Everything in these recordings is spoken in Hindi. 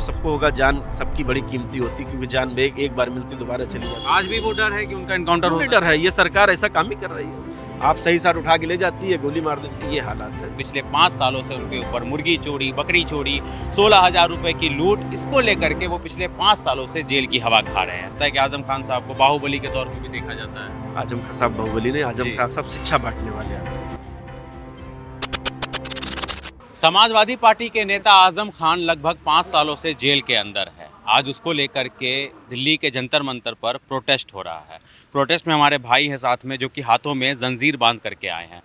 सबको होगा, जान सबकी बड़ी कीमती होती, क्योंकि जान एक बार मिलती दोबारा चली जाती। आज भी वो डर है कि उनका एनकाउंटर हो। डर है, ये सरकार ऐसा काम ही कर रही है। आप सही साथ उठा के ले जाती है, गोली मार देती है, ये हालात है। पिछले 5 सालों से उनके ऊपर मुर्गी चोरी, बकरी चोरी, 16,000 रुपए की लूट, इसको लेकर के वो पिछले 5 सालों से जेल की हवा खा रहे हैं। लगता है कि आजम खान साहब को बाहुबली के तौर पर भी देखा जाता है। आजम खान साहब बाहुबली नहीं, आजम खान साहब शिक्षा बांटने वाले हैं। समाजवादी पार्टी के नेता आजम खान लगभग 5 सालों से जेल के अंदर है। आज उसको लेकर के दिल्ली के जंतर मंतर पर प्रोटेस्ट हो रहा है। प्रोटेस्ट में हमारे भाई हैं साथ में, जो कि हाथों में जंजीर बांध करके आए हैं।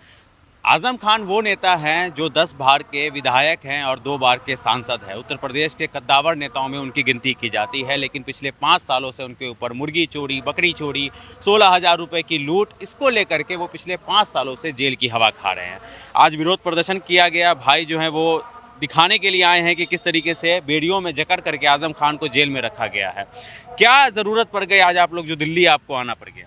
आजम खान वो नेता हैं जो 10 बार के विधायक हैं और 2 बार के सांसद हैं। उत्तर प्रदेश के कद्दावर नेताओं में उनकी गिनती की जाती है, लेकिन पिछले 5 सालों से उनके ऊपर मुर्गी चोरी, बकरी चोरी, 16,000 रुपए की लूट, इसको लेकर के वो पिछले 5 सालों से जेल की हवा खा रहे हैं। आज विरोध प्रदर्शन किया गया। भाई जो हैं वो दिखाने के लिए आए हैं कि किस तरीके से बेड़ियों में जकड़ करके आजम खान को जेल में रखा गया है। क्या ज़रूरत पड़ गई आज आप लोग जो दिल्ली आपको आना पड़ गया?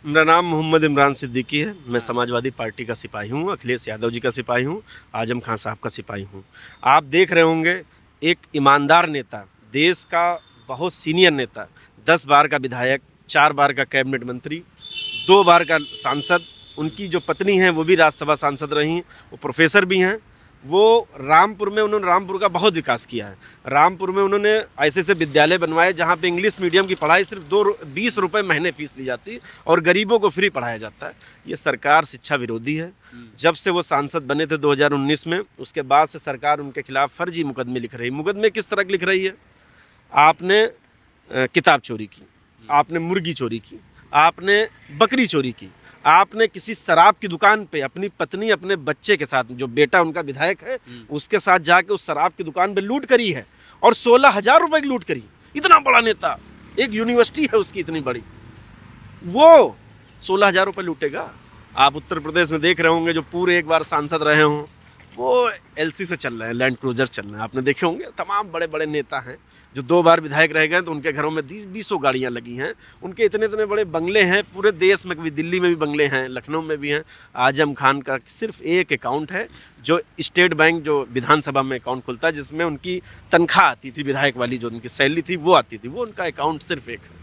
मेरा नाम मोहम्मद इमरान सिद्दीकी है। मैं समाजवादी पार्टी का सिपाही हूँ, अखिलेश यादव जी का सिपाही हूँ, आजम खान साहब का सिपाही हूँ। आप देख रहे होंगे एक ईमानदार नेता, देश का बहुत सीनियर नेता, 10 बार का विधायक, 4 बार का कैबिनेट मंत्री, 2 बार का सांसद, उनकी जो पत्नी हैं वो भी राज्यसभा सांसद रही, वो प्रोफेसर भी हैं। वो रामपुर में उन्होंने रामपुर का बहुत विकास किया है। रामपुर में उन्होंने ऐसे ऐसे विद्यालय बनवाए जहाँ पे इंग्लिश मीडियम की पढ़ाई सिर्फ 20 रुपये महीने फीस ली जाती और गरीबों को फ्री पढ़ाया जाता है। ये सरकार शिक्षा विरोधी है। जब से वो सांसद बने थे 2019 में, उसके बाद से सरकार उनके खिलाफ फर्जी मुकदमे लिख रही है। मुकदमे किस तरह के लिख रही है? आपने किताब चोरी की, आपने मुर्गी चोरी की, आपने बकरी चोरी की, आपने किसी शराब की दुकान पे अपनी पत्नी अपने बच्चे के साथ, जो बेटा उनका विधायक है, उसके साथ जाके उस शराब की दुकान पे लूट करी है और 16,000 रुपए की लूट करी। इतना बड़ा नेता, एक यूनिवर्सिटी है उसकी इतनी बड़ी, वो 16,000 रुपये लूटेगा? आप उत्तर प्रदेश में देख रहे होंगे जो पूरे एक बार सांसद रहे हों, वो एलसी से चल रहे हैं, लैंड क्रूजर चल रहे हैं। आपने देखे होंगे तमाम बड़े बड़े नेता हैं जो 2 बार विधायक रह गए तो उनके घरों में 20 गाड़ियां लगी हैं, उनके इतने इतने बड़े बंगले हैं, पूरे देश में भी, दिल्ली में भी बंगले हैं, लखनऊ में भी हैं। आजम खान का सिर्फ एक अकाउंट है जो स्टेट बैंक, जो विधानसभा में अकाउंट खुलता है, जिसमें उनकी तनख्वाह आती थी, विधायक वाली जो उनकी सैलरी थी वो आती थी, वो उनका अकाउंट सिर्फ एक है।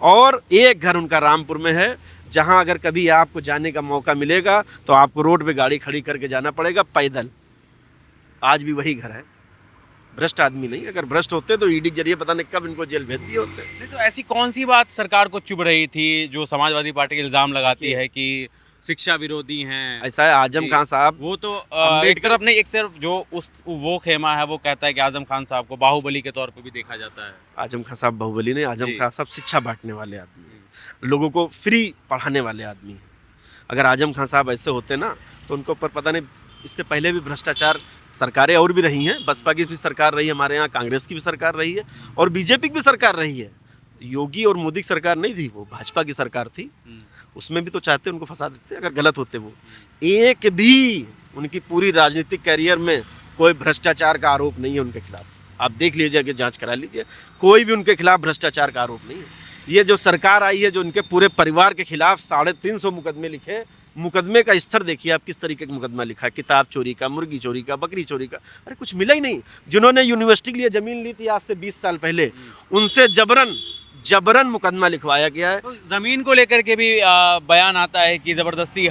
और एक घर उनका रामपुर में है, जहाँ अगर कभी आपको जाने का मौका मिलेगा तो आपको रोड पर गाड़ी खड़ी करके जाना पड़ेगा, पैदल। आज भी वही घर है। भ्रष्ट आदमी नहीं, अगर भ्रष्ट होते तो ईडी के जरिए पता नहीं कब इनको जेल भेज दिए होते। नहीं तो ऐसी कौन सी बात सरकार को चुभ रही थी जो समाजवादी पार्टी इल्ज़ाम लगाती है कि शिक्षा विरोधी हैं? ऐसा है, आजम खान साहब, वो तो एक तरफ नहीं, एक तरफ जो वो खेमा है वो कहता है कि आजम खान साहब को बाहुबली के तौर पर भी देखा जाता है। आजम खान साहब बाहुबली नहीं, आजम खान साहब शिक्षा बांटने वाले आदमी हैं, लोगों को फ्री पढ़ाने वाले आदमी हैं। अगर आजम खान साहब ऐसे होते ना तो उनके ऊपर पता नहीं, इससे पहले भी भ्रष्टाचार सरकारें और भी रही हैं, बसपा की भी सरकार रही है हमारे यहाँ, कांग्रेस की भी सरकार रही है और बीजेपी की भी सरकार रही है। योगी और मोदी की सरकार नहीं थी, वो भाजपा की सरकार थी। उसमें भी तो चाहते उनको फंसा देते अगर गलत होते वो। एक भी उनकी पूरी राजनीतिक कैरियर में कोई भ्रष्टाचार का आरोप नहीं है उनके खिलाफ। आप देख लीजिए, अगर जांच करा लीजिए, कोई भी उनके खिलाफ भ्रष्टाचार का आरोप नहीं है। ये जो सरकार आई है, जो उनके पूरे परिवार के खिलाफ 350 मुकदमे लिखे, मुकदमे का स्तर देखिए आप, किस तरीके का मुकदमा लिखा है, किताब चोरी का, मुर्गी चोरी का, बकरी चोरी का। अरे कुछ मिला ही नहीं। जिन्होंने यूनिवर्सिटी के लिए ज़मीन ली थी आज से 20 साल पहले, उनसे जबरन मुकदमा लिखवाया गया है। तो ज़मीन को लेकर के भी बयान आता है कि ज़बरदस्ती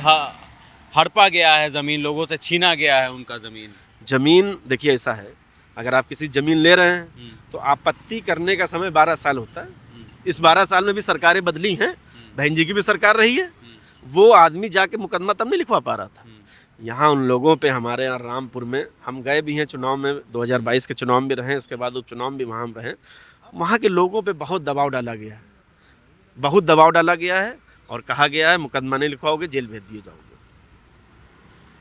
हड़पा गया है ज़मीन, लोगों से छीना गया है उनका ज़मीन। देखिए ऐसा है, अगर आप किसी ज़मीन ले रहे हैं तो आपत्ति करने का समय 12 साल होता है। इस 12 साल में भी सरकारें बदली हैं, बहन जी की भी सरकार रही है, वो आदमी जाके मुकदमा तब नहीं लिखवा पा रहा था। यहाँ उन लोगों पे, हमारे यहाँ रामपुर में हम गए भी हैं चुनाव में, 2022 के चुनाव में रहे, इसके बाद उपचुनाव भी वहाँ रहे। वहाँ के लोगों पे बहुत दबाव डाला गया है, बहुत दबाव डाला गया है और कहा गया है मुकदमा नहीं लिखवाओगे जेल भेज दिए जाओगे।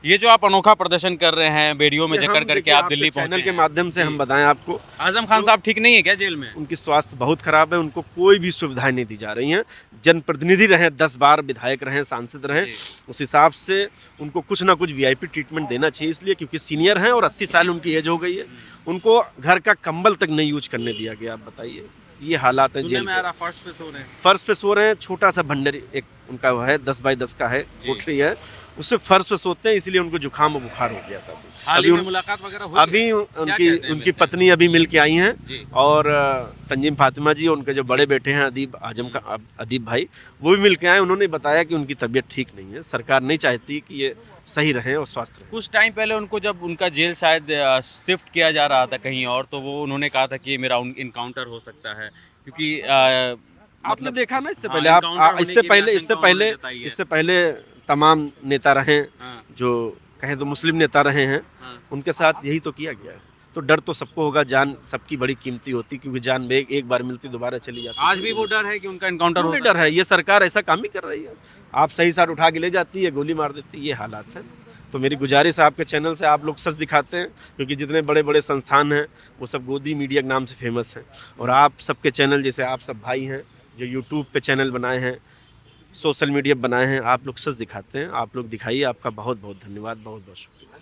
ये जो आप अनोखा प्रदर्शन कर रहे हैं, बेड़ियों में जकड़ करके आप दिल्ली पहुंचे चैनल के माध्यम से हम बताएं आपको, आजम खान साहब ठीक नहीं है क्या जेल में? उनकी स्वास्थ्य बहुत खराब है, उनको कोई भी सुविधाएं नहीं दी जा रही हैं। जनप्रतिनिधि रहे, 10 बार विधायक रहे, सांसद रहे, उस हिसाब से उनको कुछ ना कुछ वीआईपी ट्रीटमेंट देना चाहिए, इसलिए क्योंकि सीनियर हैं और 80 साल उनकी एज हो गई है। उनको घर का कंबल तक नहीं यूज करने दिया गया। आप बताइए, ये हालात हैं जेल में। फर्श पे सो रहे हैं, फर्श पे सो रहे हैं। छोटा सा भंडरी एक उनका है, 10 बाई 10 का है, कोठरी है, उससे फर्श पे सोते हैं, इसलिए उनको जुकाम और बुखार हो गया था। हाल अभी ही में उन मुलाकात वगैरह हुई अभी है? उनकी कहते हैं उनकी मिलते हैं? पत्नी अभी मिल के आई हैं, जी। और तंजीम फातिमा जी, उनके जो बड़े बेटे हैं अदीब भाई, वो भी मिल के आए। उन्होंने बताया कि उनकी तबीयत ठीक नहीं है, सरकार नहीं चाहती कि ये सही रहें और स्वस्थ रहें। कुछ टाइम पहले उनको जब उनका जेल शायद शिफ्ट किया जा रहा था कहीं और, तो वो उन्होंने कहा था कि ये मेरा इनकाउंटर हो सकता है, क्योंकि आपने देखा ना इससे हाँ, पहले, encounter होने इससे की भी पहले आशंका उन्होंने जताई है। इससे पहले तमाम नेता रहे, हाँ, जो कहें तो मुस्लिम नेता रहे हैं, हाँ। उनके साथ यही तो किया गया है। तो डर तो सबको होगा, जान सबकी बड़ी कीमती होती, क्योंकि जान एक बार मिलती दोबारा चली जाती। आज भी वो डर है कि उनका इनकाउंटर हो नहीं सकता डर है, ये सरकार ऐसा काम ही कर रही है। आप सही साथ उठा के ले जाती है, गोली मार देती है, ये हालात है। तो मेरी गुजारिश है आपके चैनल से, आप लोग सच दिखाते हैं, क्योंकि जितने बड़े बड़े संस्थान हैं वो सब गोदी मीडिया के नाम से फेमस हैं, और आप सबके चैनल, जैसे आप सब भाई हैं जो यूट्यूब पे चैनल बनाए हैं, सोशल मीडिया बनाए हैं, आप लोग सच दिखाते हैं। आप लोग दिखाइए, आपका बहुत बहुत धन्यवाद, बहुत बहुत शुक्रिया।